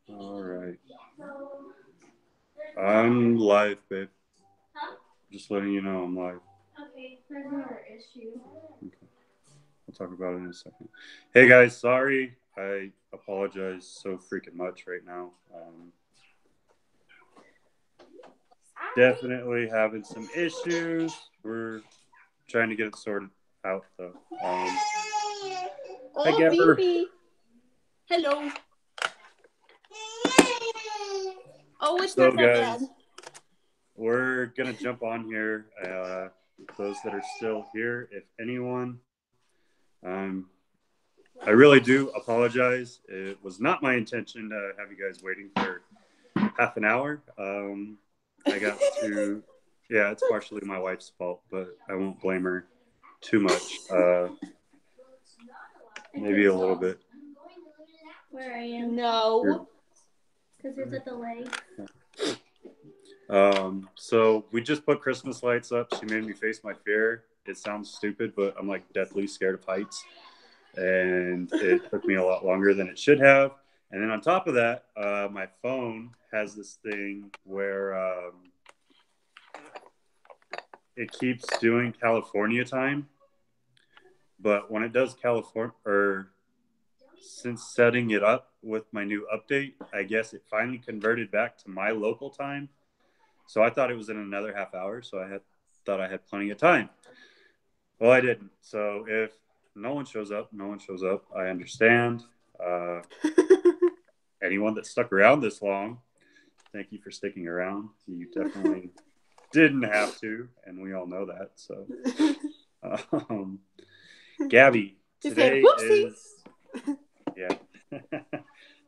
All right. I'm live, babe. Just letting you know I'm live. Okay, there's another issue. Okay. We'll talk about it in a second. Hey guys, sorry. I apologize so freaking much right now. Definitely having some issues. We're trying to get it sorted out though. Hi Oh, Gabber. baby. Hello. Oh, it's So not that bad. guys, we're gonna jump on here. Those that are still here, if anyone. Um, I really do apologize. It was not my intention to have you guys waiting for half an hour. I got to, yeah, it's partially my wife's fault, but I won't blame her too much. Maybe a little bit. Where I am? No. Because there's a delay. So we just put Christmas lights up. She made me face my fear. It sounds stupid, but I'm like deathly scared of heights. And it took me a lot longer than it should have. And then on top of that, my phone has this thing where it keeps doing California time, but when it does California, or since setting it up with my new update, I guess it finally converted back to my local time. So I thought it was in another half hour, so thought I had plenty of time. Well, I didn't. So if no one shows up, no one shows up. I understand. Uh, Anyone that stuck around this long, thank you for sticking around. You definitely didn't have to, and we all know that. So, um, Gabby, today is yeah,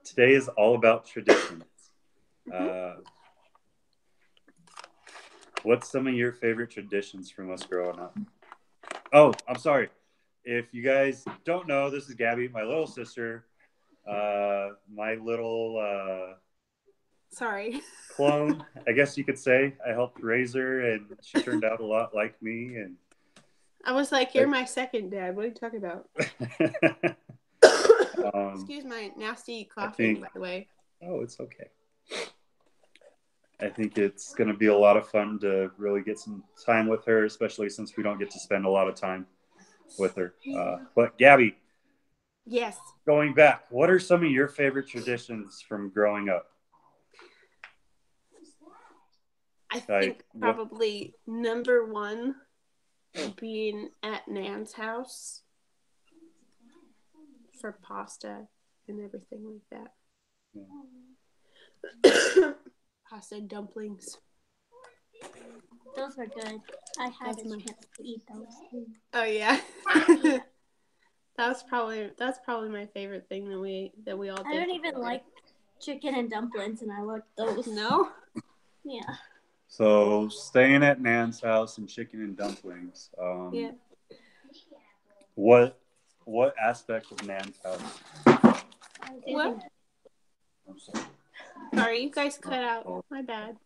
today is all about traditions. Uh, what's some of your favorite traditions from us growing up? Oh, I'm sorry. If you guys don't know, this is Gabby, my little sister. My little Sorry. clone, I guess you could say. I helped raise her, and she turned out a lot like me. And I was like, you're my second dad. What are you talking about? Excuse my nasty coughing, by the way. Oh, it's okay. I think it's going to be a lot of fun to really get some time with her, especially since we don't get to spend a lot of time with her. But Gabby, yes, going back, what are some of your favorite traditions from growing up? I think probably number one being at Nan's house for pasta and everything like that. Yeah. Pasta and dumplings. Those were good. I had a chance to eat those too. Oh yeah. That's probably my favorite thing that we all did. I don't even like chicken and dumplings, and I like those. No? Yeah. So staying at Nan's house and chicken and dumplings. Yeah. What aspect of Nan's house? What? I'm sorry. Sorry, you guys cut out. My bad.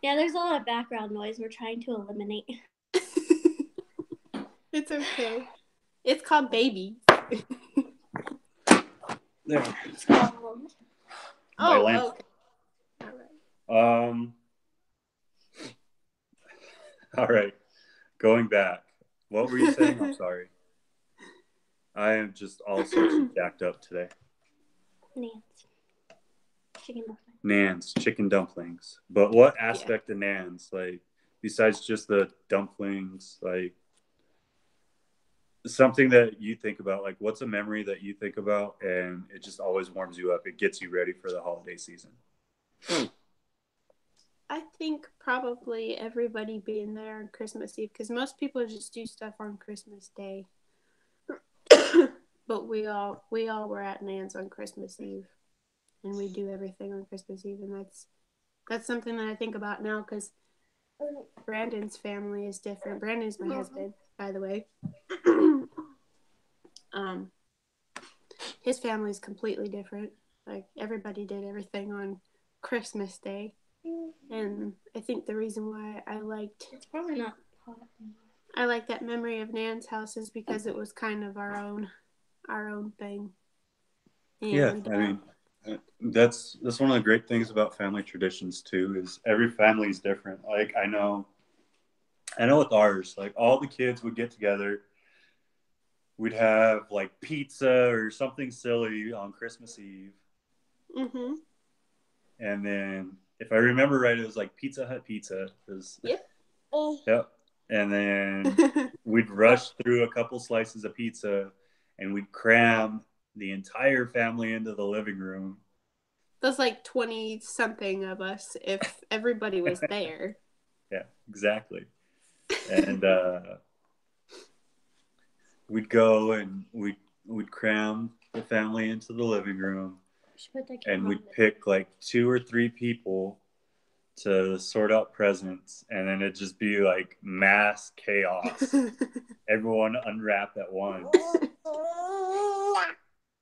Yeah, there's a lot of background noise we're trying to eliminate. It's okay. It's called baby. There. Oh, okay. All right. All right. Going back. What were you saying? I'm sorry. I am just all sorts of jacked up today. Nan's chicken dumplings. But what aspect of Nan's, like, besides just the dumplings, like something that you think about, like what's a memory that you think about and it just always warms you up, it gets you ready for the holiday season? I think probably everybody being there on Christmas Eve, because most people just do stuff on Christmas Day. But we all were at Nan's on Christmas Eve, and we do everything on Christmas Eve, and that's something that I think about now, because Brandon's family is different. Brandon's my husband, by the way. His family is completely different. Like, everybody did everything on Christmas Day. And I think the reason why it's probably not hot. I like that memory of Nan's house is because it was kind of our own thing. And, yeah, I mean, That's one of the great things about family traditions too. Is every family is different. Like I know with ours, like all the kids would get together. We'd have like pizza or something silly on Christmas Eve. Mm-hmm. And then, if I remember right, it was like Pizza Hut pizza. Yep. Yep. And then we'd rush through a couple slices of pizza, and we'd cram the entire family into the living room. That's like 20 something of us if everybody was there. Yeah, exactly. And we'd go and we'd cram the family into the living room, and we'd pick like 2 or 3 people to sort out presents, and then it'd just be like mass chaos. Everyone unwrap at once.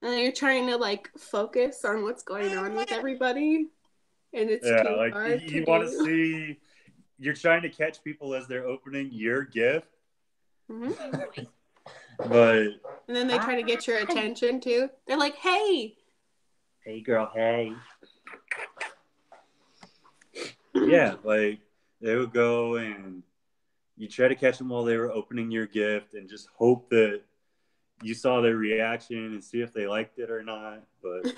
And you're trying to like focus on what's going on with everybody, and it's too like hard you to want to do. see, you're trying to catch people as they're opening your gift. Mm-hmm. But and then they try to get your attention too. They're like, "Hey girl, hey." Yeah, like they would go and you try to catch them while they were opening your gift, and just hope that you saw their reaction and see if they liked it or not. But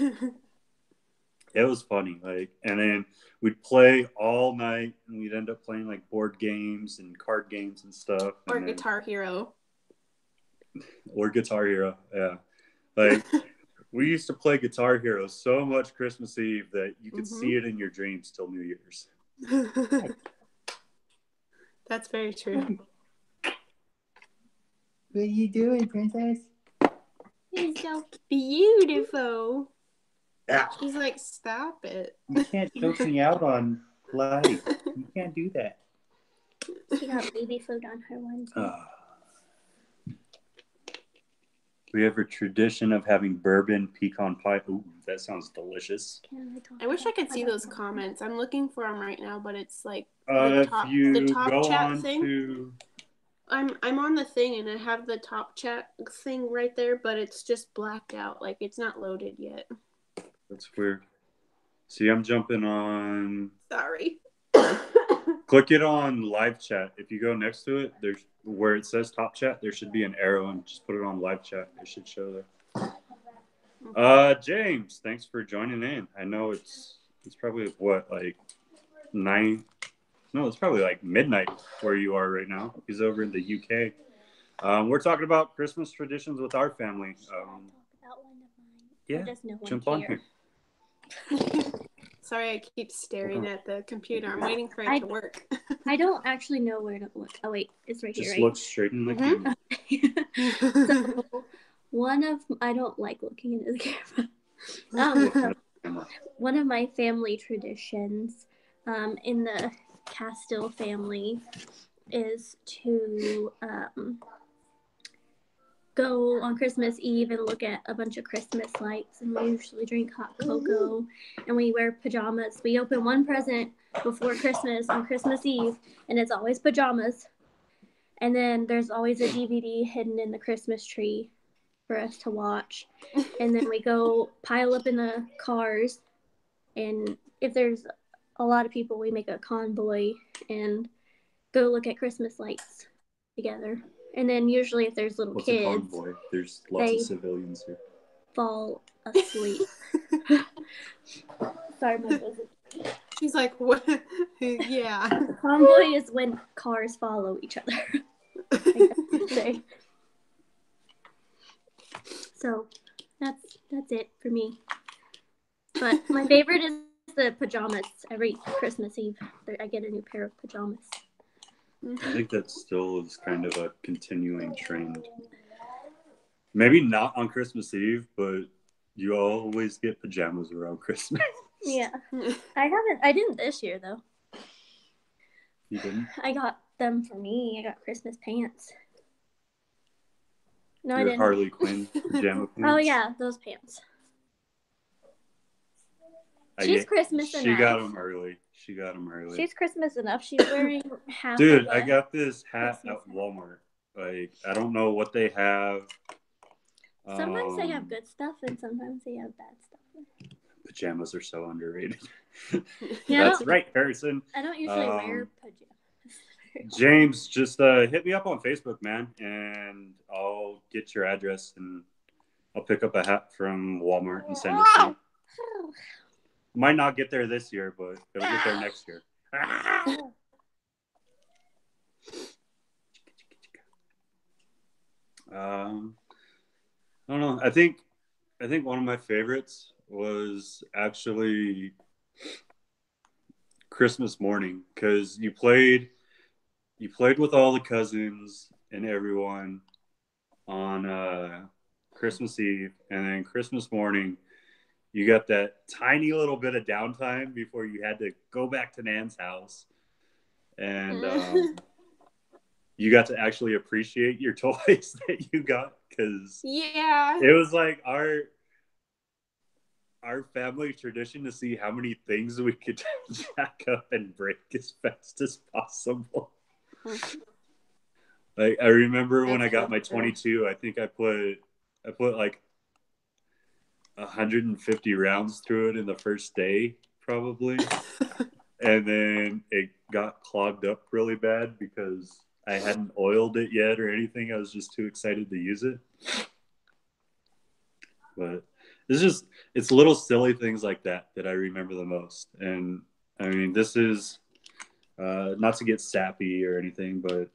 it was funny. Like, and then we'd play all night, and we'd end up playing like board games and card games and stuff. or Guitar Hero." Or Guitar Hero, yeah. Like, we used to play Guitar Hero so much Christmas Eve that you could see it in your dreams till New Year's. That's very true. What are you doing, princess? He's so beautiful. Ah. He's like, "Stop it. You can't choke me out on live. You can't do that." She got baby food on her one too. We have a tradition of having bourbon pecan pie. Ooh, that sounds delicious. I wish I could see those comments. I'm looking for them right now, but it's like the top go chat on thing. to... I'm on the thing, and I have the top chat thing right there, but it's just blacked out. Like, it's not loaded yet. That's weird. See, I'm jumping on... Sorry. Click it on live chat. If you go next to it, there's where it says top chat, there should be an arrow, and just put it on live chat. It should show there. James, thanks for joining in. I know it's probably what, like 9... No, it's probably like midnight where you are right now. He's over in the UK. We're talking about Christmas traditions with our family. Yeah, jump on here. Sorry, I keep staring at the computer. I'm waiting for it to work. I don't actually know where to look. Oh wait, it's right Just here, right? look straight in the camera. So, I don't like looking into the camera. One of my family traditions, in the Castile family, is to go on Christmas Eve and look at a bunch of Christmas lights, and we usually drink hot cocoa, and we wear pajamas. We open one present before Christmas on Christmas Eve, and it's always pajamas. And then there's always a DVD hidden in the Christmas tree for us to watch. And then we go pile up in the cars, and if there's a lot of people, we make a convoy and go look at Christmas lights together. And then usually if there's little kids... What's a convoy? There's lots of civilians here. Fall asleep. Sorry, my cousin. She's like, what? Yeah. A convoy is when cars follow each other. Say. So that's it for me. But my favorite is the pajamas. Every Christmas Eve, I get a new pair of pajamas. I think that still is kind of a continuing trend. Maybe not on Christmas Eve, but you always get pajamas around Christmas. Yeah. I didn't this year, though. You didn't? I got them for me. I got Christmas pants. No, Your I didn't. Harley Quinn pajama pants? Oh, yeah, those pants. She's Christmas enough. She got them early. She's Christmas enough. She's wearing half Dude, of I got this hat Christmas at Walmart. Like, I don't know what they have. Sometimes they have good stuff, and sometimes they have bad stuff. Pajamas are so underrated. Yeah, That's right, Harrison. I don't usually wear pajamas. James, just hit me up on Facebook, man, and I'll get your address and I'll pick up a hat from Walmart and send it to you. Might not get there this year, but it'll get there next year. I don't know. I think one of my favorites was actually Christmas morning, because you played with all the cousins and everyone on Christmas Eve, and then Christmas morning you got that tiny little bit of downtime before you had to go back to Nan's house, and you got to actually appreciate your toys that you got, because it was like our family tradition to see how many things we could jack up and break as fast as possible. Like, I remember when I got my 22, I think I put like 150 rounds through it in the first day, probably. And then it got clogged up really bad because I hadn't oiled it yet or anything. I was just too excited to use it. But it's little silly things like that I remember the most. And I mean, this is not to get sappy or anything, but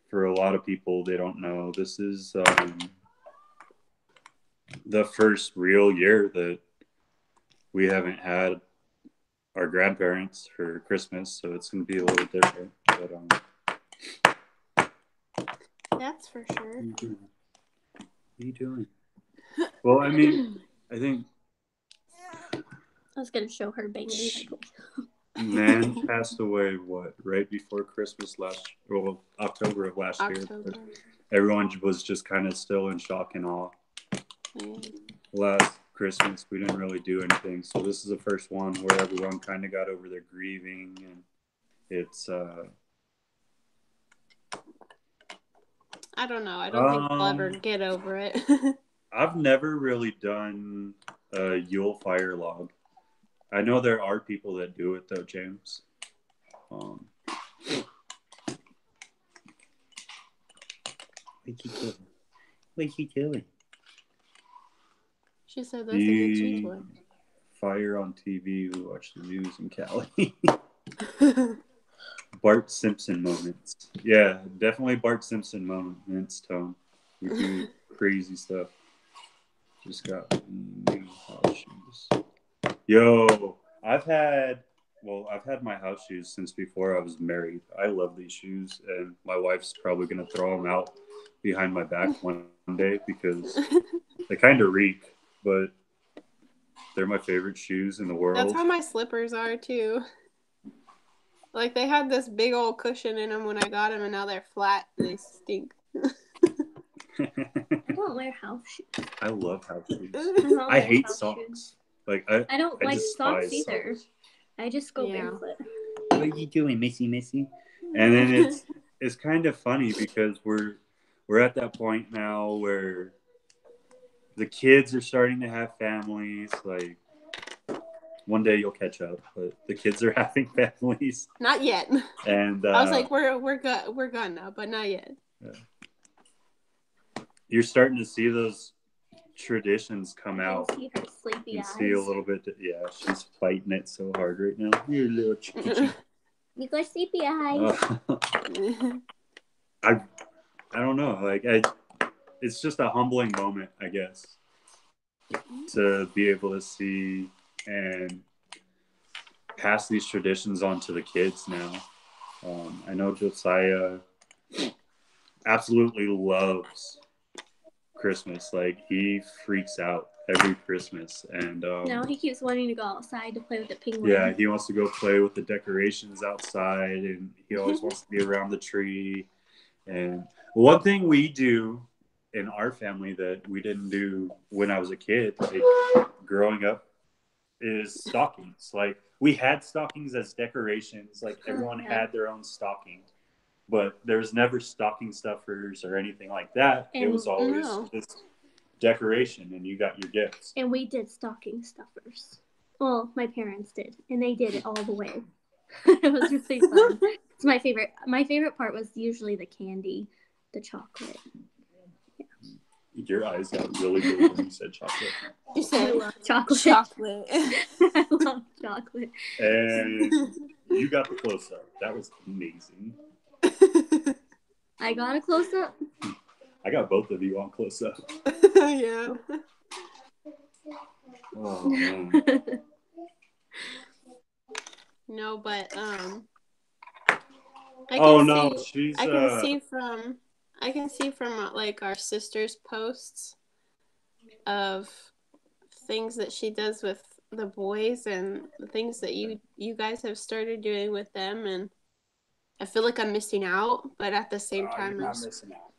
for a lot of people, they don't know, this is the first real year that we haven't had our grandparents for Christmas, so it's going to be a little different. But that's for sure. What are you doing? Well, I mean, I think I was going to show her banging. Nan passed away, right before Christmas October of last year. But everyone was just kind of still in shock and awe. Last Christmas, we didn't really do anything. So this is the first one where everyone kind of got over their grieving. And it's... I don't know. I don't think we'll ever get over it. I've never really done a Yule fire log. I know there are people that do it, though, James. What are you doing? She said that's a good cheap one. Fire on TV, we watch the news in Cali. Bart Simpson moments. Yeah, definitely Bart Simpson moments, Tone. We do crazy stuff. Just got new house shoes. Yo, I've had my house shoes since before I was married. I love these shoes, and my wife's probably going to throw them out behind my back one day because they kind of reek, but they're my favorite shoes in the world. That's how my slippers are, too. Like, they had this big old cushion in them when I got them, and now they're flat and they stink. I don't wear house shoes. I love house shoes. I hate socks. Shoes. Like I don't like socks either. Socks. I just go barefoot. What are you doing, Missy? And then it's kind of funny because we're at that point now where the kids are starting to have families. Like, one day you'll catch up, but the kids are having families. Not yet. And I was like, we're gone now, but not yet. Yeah. You're starting to see those traditions come out. See her sleepy eyes. See a little bit. Yeah, she's fighting it so hard right now. You little chicky. You got sleepy eyes. I don't know. Like, it's just a humbling moment, I guess, to be able to see and pass these traditions on to the kids now. I know Josiah absolutely loves Christmas. Like, he freaks out every Christmas, and now he keeps wanting to go outside to play with the penguin. Yeah, he wants to go play with the decorations outside, and he always wants to be around the tree. And one thing we do in our family that we didn't do when I was a kid, like growing up, is stockings. Like, we had stockings as decorations. Like, everyone had their own stocking. But there was never stocking stuffers or anything like that. And it was always just decoration, and you got your gifts. And we did stocking stuffers. Well, my parents did, and they did it all the way. It was really fun. It's my favorite. My favorite part was usually the candy, the chocolate. Your eyes got really big when you said chocolate. You said I love chocolate. chocolate. I love chocolate. And you got the close up. That was amazing. I got a close up. I got both of you on close up. Yeah. Oh man. No, but she's I can see from like our sister's posts of things that she does with the boys and the things that you guys have started doing with them, and I feel like I'm missing out, but at the same time, you're not missing out.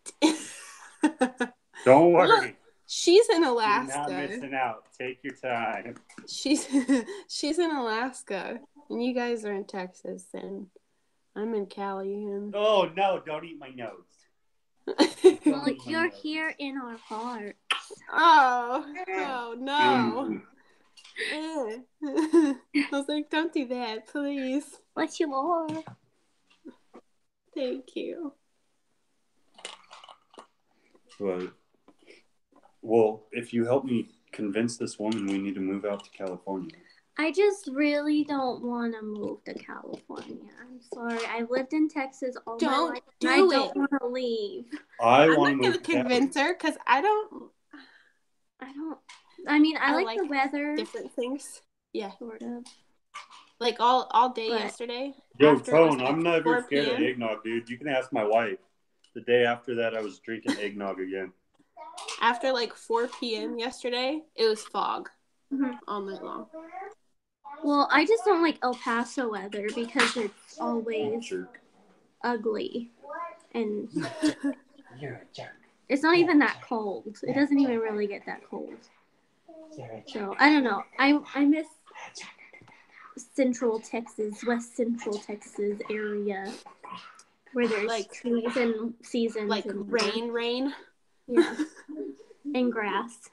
Don't worry. Look, she's in Alaska. You're not missing out. Take your time. She's in Alaska, and you guys are in Texas, and I'm in Cali. And Oh no! Don't eat my nose. Well, you're here in our heart. Oh no! I was like, don't do that, please. But you are. Thank you. Well, if you help me convince this woman we need to move out to California. I just really don't want to move to California. I'm sorry. I've lived in Texas all my life. I don't want to leave. I'm not going to convince her because I mean, I like the weather. Different things. Yeah. Sort of. Like all day yesterday. Yo, Tone, I'm never scared of eggnog, dude. You can ask my wife. The day after that, I was drinking eggnog again. After like 4 p.m. yesterday, it was fog all night long. Well, I just don't like El Paso weather because it's always ugly. And You're a jerk. It's not even that cold. It doesn't even really get that cold. So, I don't know. I miss Central Texas, West Central Texas area where there's like trees and seasons. Like and rain. Yeah. And grass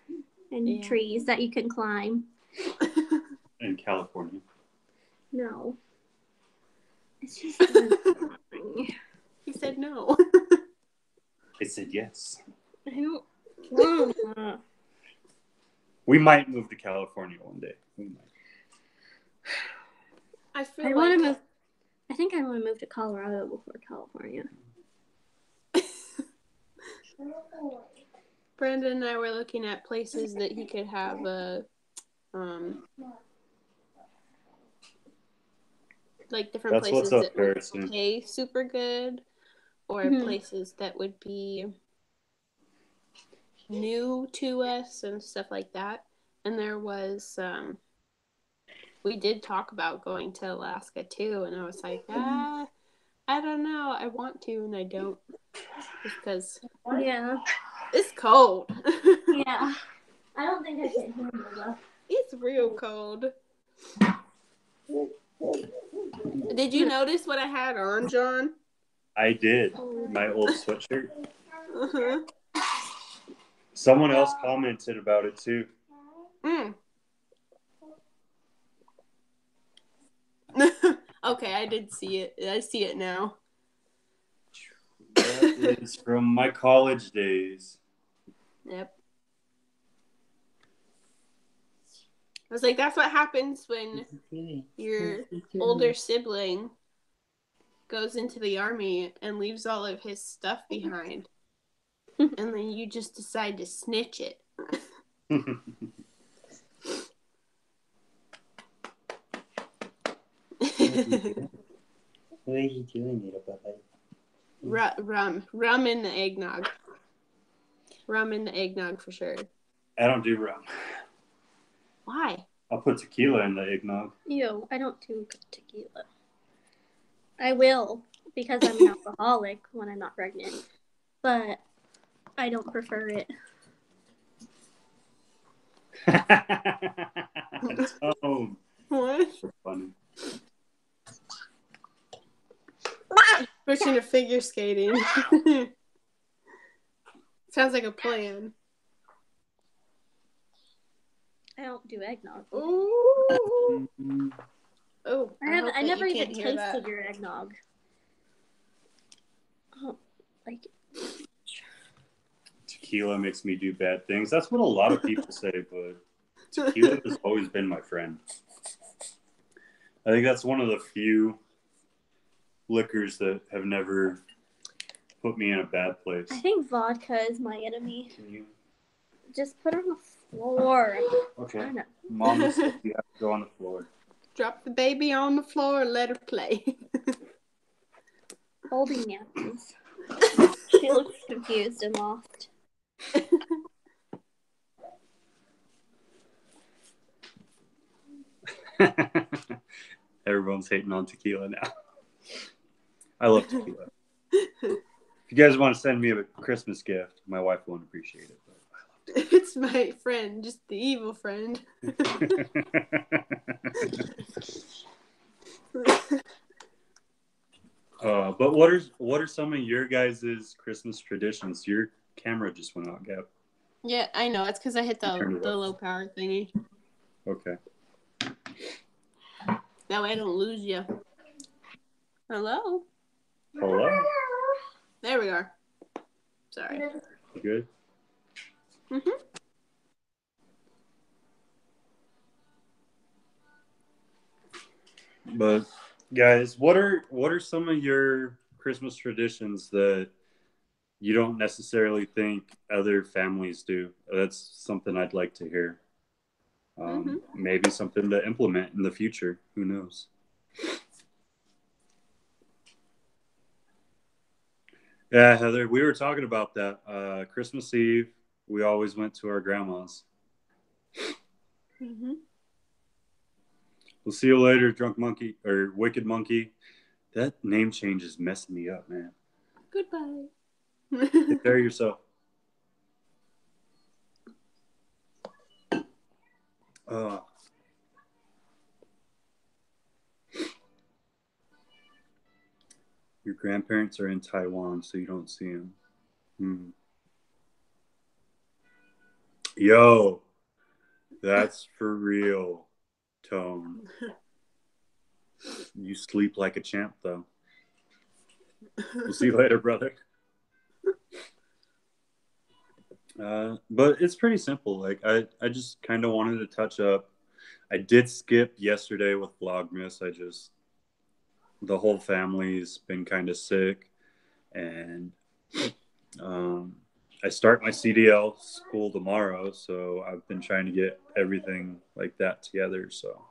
and trees that you can climb. In California. No. It's just He said no. I said yes. I don't want. We might move to California one day. We might. I want to move. I think I want to move to Colorado before California. Brandon and I were looking at places that he could have like different places that would pay super good, or places that would be new to us and stuff like that. And there was we did talk about going to Alaska too, and I was like, I don't know, I want to and I don't, just because it's cold. Yeah, I don't think I can handle that. It's real cold. Did you notice what I had on, John? I did. My old sweatshirt. Someone else commented about it too. Okay, I did see it. I see it now. That is from my college days. Yep. I was like, that's what happens when your older sibling goes into the army and leaves all of his stuff behind. And then you just decide to snitch it. What are you doing, little puppy? Rum in the eggnog. Rum in the eggnog for sure. I don't do rum. Why? I'll put tequila in the eggnog. Ew, I don't do tequila. I will, because I'm an alcoholic when I'm not pregnant. But I don't prefer it. Tone. What? So funny. Switching to figure skating. Sounds like a plan. I don't do eggnog. Ooh. Oh, I never even tasted that. your eggnog. Oh, like Tequila makes me do bad things. That's what a lot of people say, but tequila has always been my friend. I think that's one of the few liquors that have never put me in a bad place. I think vodka is my enemy. Can you just put it on the floor? Okay. Mama said you have to go on the floor. Drop the baby on the floor and let her play. Holding napkins. She looks confused and lost. Everyone's hating on tequila now. I love tequila. If you guys want to send me a Christmas gift, my wife won't appreciate it. But I love tequila. It's my friend, just the evil friend. But what are some of your guys' Christmas traditions? Your camera just went out, Gab. Yeah, I know. It's because I hit the low power thingy. Okay. That way I don't lose you. Hello? Hello? There we are. Sorry. Good? Mm-hmm. But guys, what are some of your Christmas traditions that you don't necessarily think other families do? That's something I'd like to hear. Maybe something to implement in the future. Who knows? Yeah, Heather, we were talking about that. Christmas Eve, we always went to our grandma's. Mm-hmm. We'll see you later, drunk monkey or wicked monkey. That name change is messing me up, man. Goodbye. Take care of yourself. Your grandparents are in Taiwan, so you don't see them. Yo, that's for real, Tone. You sleep like a champ, though. We'll see you later, brother. But it's pretty simple. Like I just kind of wanted to touch up. I did skip yesterday with Vlogmas. The whole family's been kind of sick, and I start my CDL school tomorrow, so I've been trying to get everything like that together. So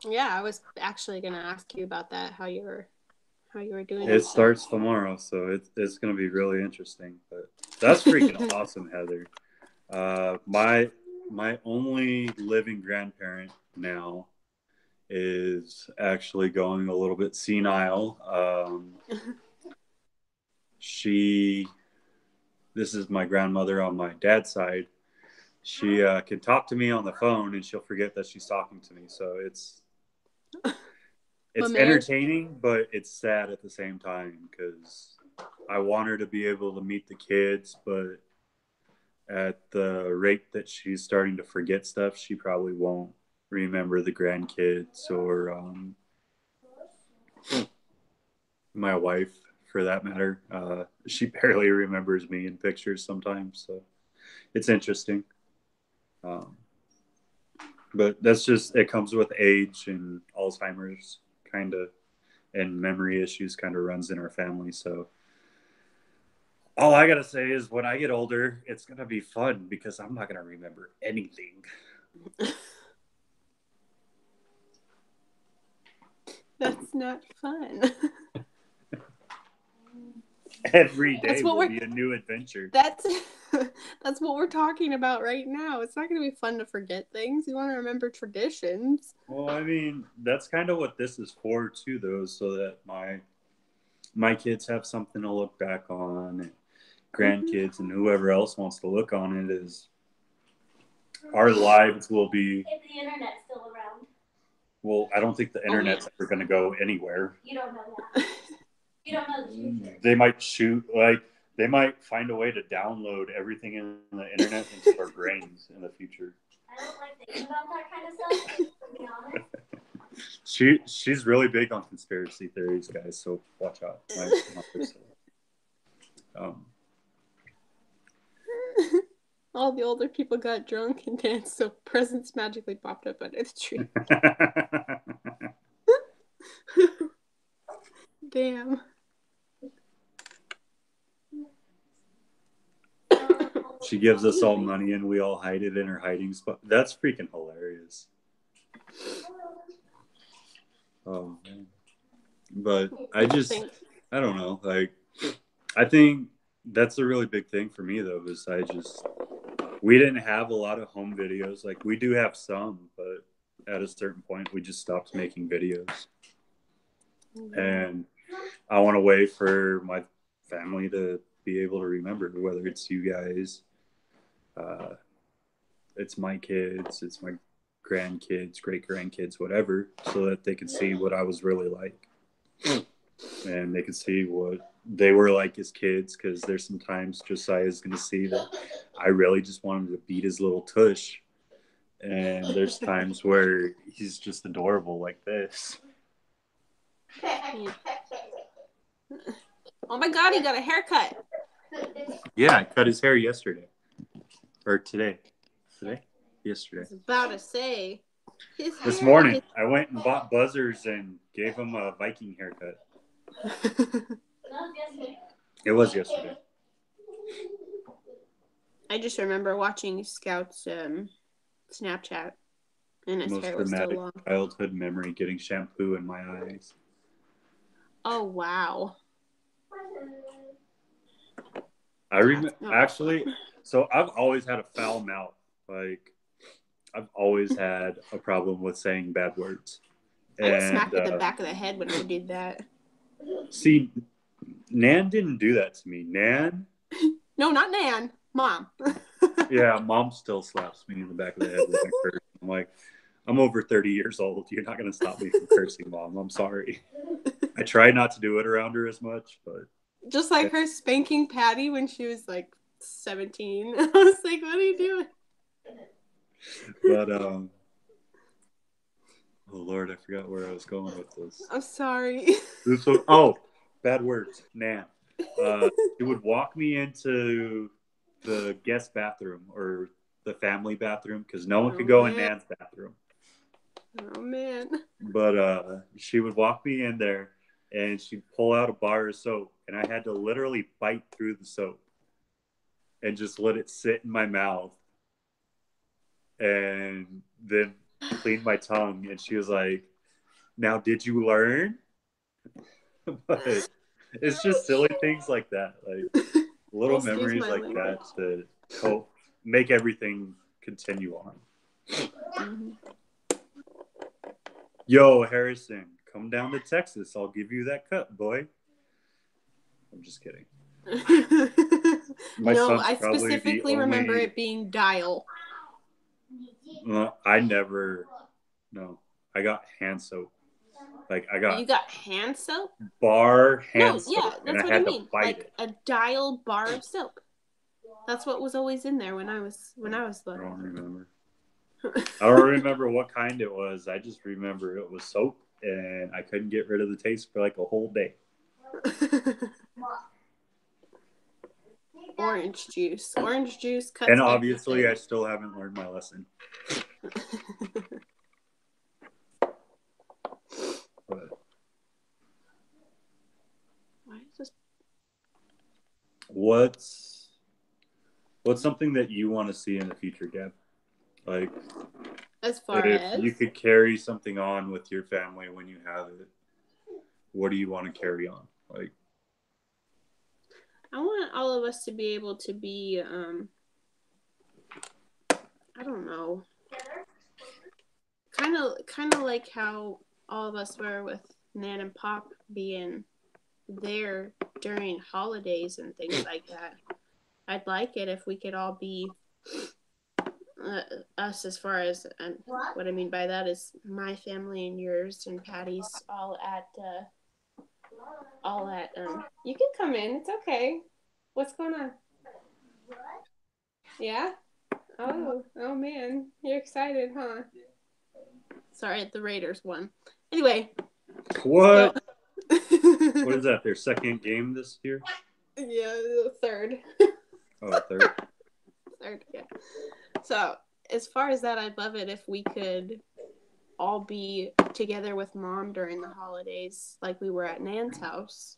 yeah, I was actually gonna ask you about that. How you were doing. It starts tomorrow, so it's gonna be really interesting. But that's freaking awesome, Heather. My only living grandparent now is actually going a little bit senile. This is my grandmother on my dad's side. She can talk to me on the phone, and she'll forget that she's talking to me. So it's entertaining, but it's sad at the same time because I want her to be able to meet the kids, but at the rate that she's starting to forget stuff, she probably won't remember the grandkids or my wife, for that matter. She barely remembers me in pictures sometimes, so it's interesting. But that's just, it comes with age, and Alzheimer's kind of, and memory issues kind of runs in our family. So all I gotta say is when I get older, it's gonna be fun because I'm not gonna remember anything. That's not fun. Every day will be a new adventure. That's what we're talking about right now. It's not going to be fun to forget things. You want to remember traditions. Well, I mean, that's kind of what this is for too, though, so that my kids have something to look back on, and grandkids and whoever else wants to look on it. Is our lives will be. If the internet's still around. Well, I don't think the internet's ever going to go anywhere. You don't know that. You don't know the future. They might find a way to download everything in the internet into our brains in the future. I don't like the about that kind of stuff, to be honest. She's really big on conspiracy theories, guys. So watch out. All the older people got drunk and danced, so presents magically popped up under the tree. Damn. She gives us all money and we all hide it in her hiding spot. That's freaking hilarious. Oh man. But I don't know. Like, I think that's a really big thing for me though, is we didn't have a lot of home videos. Like, we do have some, but at a certain point we just stopped making videos. And I want a way for my family to be able to remember, whether it's you guys, it's my kids, it's my grandkids, great grandkids, whatever, so that they could see what I was really like. And they could see what they were like as kids, because there's sometimes Josiah's going to see that I really just wanted to beat his little tush. And there's times where he's just adorable like this. Oh my God, he got a haircut. Yeah, I cut his hair yesterday. Or today. Yesterday. I was about to say. This morning, I went and bought buzzers and gave him a Viking haircut. It was yesterday. I just remember watching Scout's Snapchat, and his hair was still long. Most dramatic childhood memory: getting shampoo in my eyes. Oh wow! I remember actually. So I've always had a foul mouth. Like, I've always had a problem with saying bad words. I got smacked in the back of the head when I did that. See, Nan didn't do that to me. Nan? No, not Nan. Mom. Yeah, Mom still slaps me in the back of the head when I curse. I'm like, I'm over 30 years old. You're not going to stop me from cursing, Mom. I'm sorry. I try not to do it around her as much, but... Just like her spanking Patty when she was like 17. I was like, what are you doing? But, oh Lord, I forgot where I was going with this. I'm sorry. Bad words. Nan. She would walk me into the guest bathroom or the family bathroom, because no one could go in Nan's bathroom. Oh man. But she would walk me in there and she'd pull out a bar of soap, and I had to literally bite through the soap and just let it sit in my mouth and then clean my tongue. And she was like, "Now, did you learn?" But it's just silly things like that, like little memories like that to help make everything continue on. Mm-hmm. Yo, Harrison, come down to Texas. I'll give you that cut, boy. I'm just kidding. No, I specifically remember it being Dial. I got hand soap. You got hand soap? Bar hand soap. Yeah, that's what I mean. Like a Dial bar of soap. That's what was always in there when I was little. I don't remember. I don't remember what kind it was. I just remember it was soap, and I couldn't get rid of the taste for like a whole day. Orange juice cuts. And obviously, everything. I still haven't learned my lesson. But why is this? What's something that you want to see in the future, Gab? Like, as far as you could carry something on with your family when you have it, what do you want to carry on? Like, I want all of us to be able to be, I don't know, kind of like how all of us were with Nan and Pop being there during holidays and things like that. I'd like it if we could all be us, as far as, what I mean by that is my family and yours and Patty's all at you can come in, it's okay. What's going on? Yeah? Oh man, you're excited, huh? Sorry, the Raiders won. Anyway. What? So... What is that? Their second game this year? Yeah, third. Oh, third. Third, yeah. So, as far as that, I'd love it if we could all be together with Mom during the holidays, like we were at Nan's house,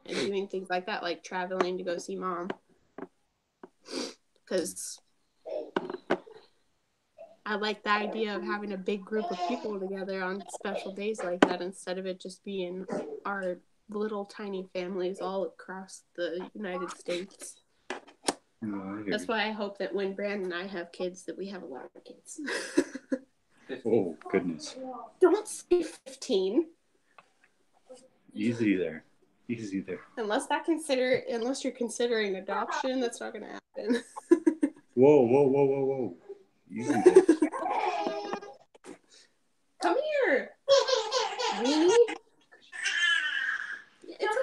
and doing things like that, like traveling to go see Mom. Because I like the idea of having a big group of people together on special days like that, instead of it just being our little tiny families all across the United States. No, That's why I hope that when Brandon and I have kids, that we have a lot of kids. Oh, goodness. Don't say 15. Easy there. Easy there. Unless you're considering adoption, that's not going to happen. Whoa. Easy there. Come here. Weenie. It's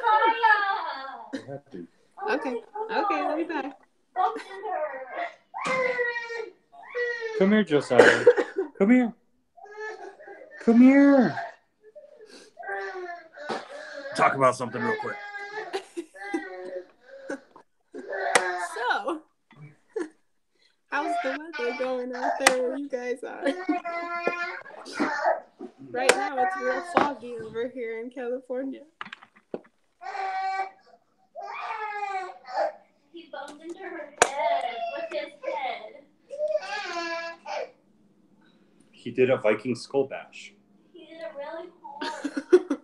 okay. Okay, let me back. Come here, Josiah. Come here. Come here. Talk about something real quick. So, how's the weather going out there where you guys are? Right now, it's real foggy over here in California. He bumped into her head with his head. He did a Viking skull bash. He did it really hard.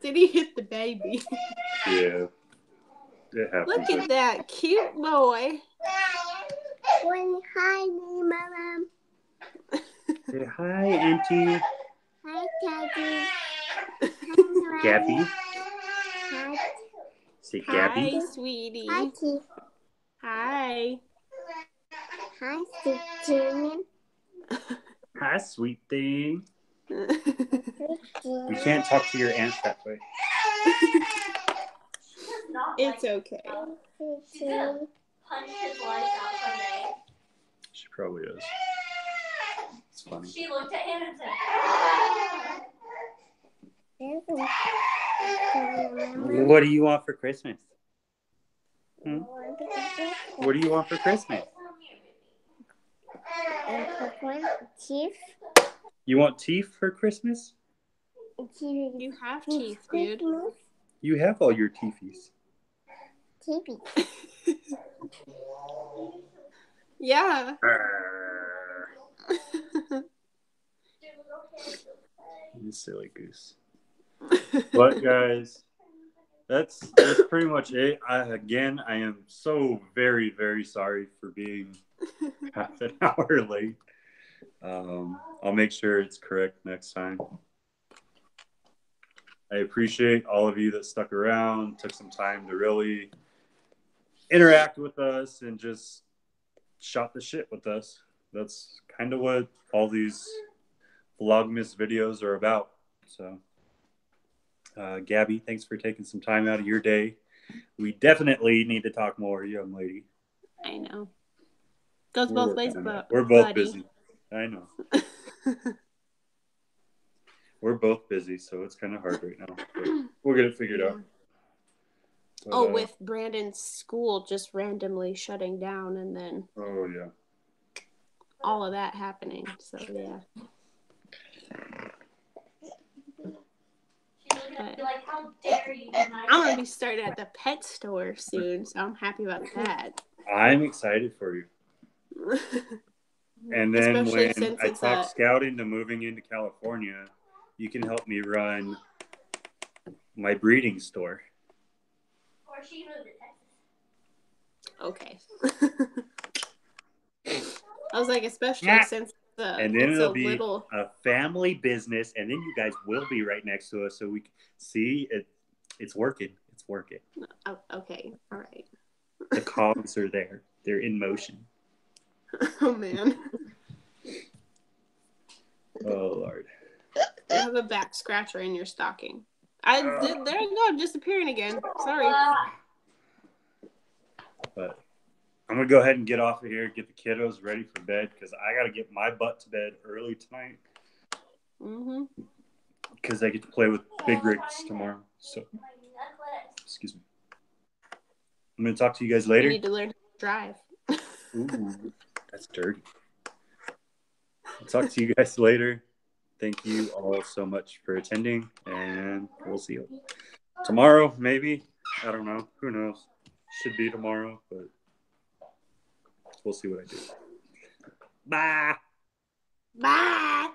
Did he hit the baby? Yeah. It happens. Look at that cute boy. Hi, Mom. Say hi, Auntie. Hi, Daddy. Gabby. Hi. Say Gabby. Hi, sweetie. Hi, Keith. Hi. Hi, Susan. Hi, sweet thing. You can't talk to your aunt that way. It's okay. She's gonna punch his lights out someday. She probably is. It's funny. She looked at him and said, What do you want for Christmas? What do you want for Christmas? Teeth. You want teeth for Christmas? You have teeth, dude. You have all your teethies. Teethy. Yeah. You silly goose. But guys, that's pretty much it. I am so very, very sorry for being half an hour late. I'll make sure it's correct next time. I appreciate all of you that stuck around, took some time to really interact with us and just shot the shit with us. That's kind of what all these Vlogmas videos are about. So, Gabby, thanks for taking some time out of your day. We definitely need to talk more, young lady. I know. Goes both ways, but we're both buddy. busy. I know. We're both busy, so it's kind of hard right now. But we'll get it figured out. But, with Brandon's school just randomly shutting down and then oh, yeah. all of that happening. So, yeah. But, like, how dare you? I'm going to be starting at the pet store soon, so I'm happy about that. I'm excited for you. And then especially when since I it's talk Scout into moving into California, you can help me run my breeding store. Or she moved to Okay. I was like, especially since and then it'll be a family business, and then you guys will be right next to us, so we can see it. It's working. It's working. Oh, okay. All right. The cogs are there. They're in motion. Oh, man. Oh, Lord. You have a back scratcher in your stocking. There you go, disappearing again. Sorry. But I'm going to go ahead and get off of here, get the kiddos ready for bed because I got to get my butt to bed early tonight. Because I get to play with Big Rigs tomorrow. So, excuse me. I'm going to talk to you guys later. You need to learn to drive. Ooh, that's dirty. I'll talk to you guys later. Thank you all so much for attending, and we'll see you tomorrow, maybe. I don't know. Who knows? Should be tomorrow, but we'll see what I do. Bye. Bye.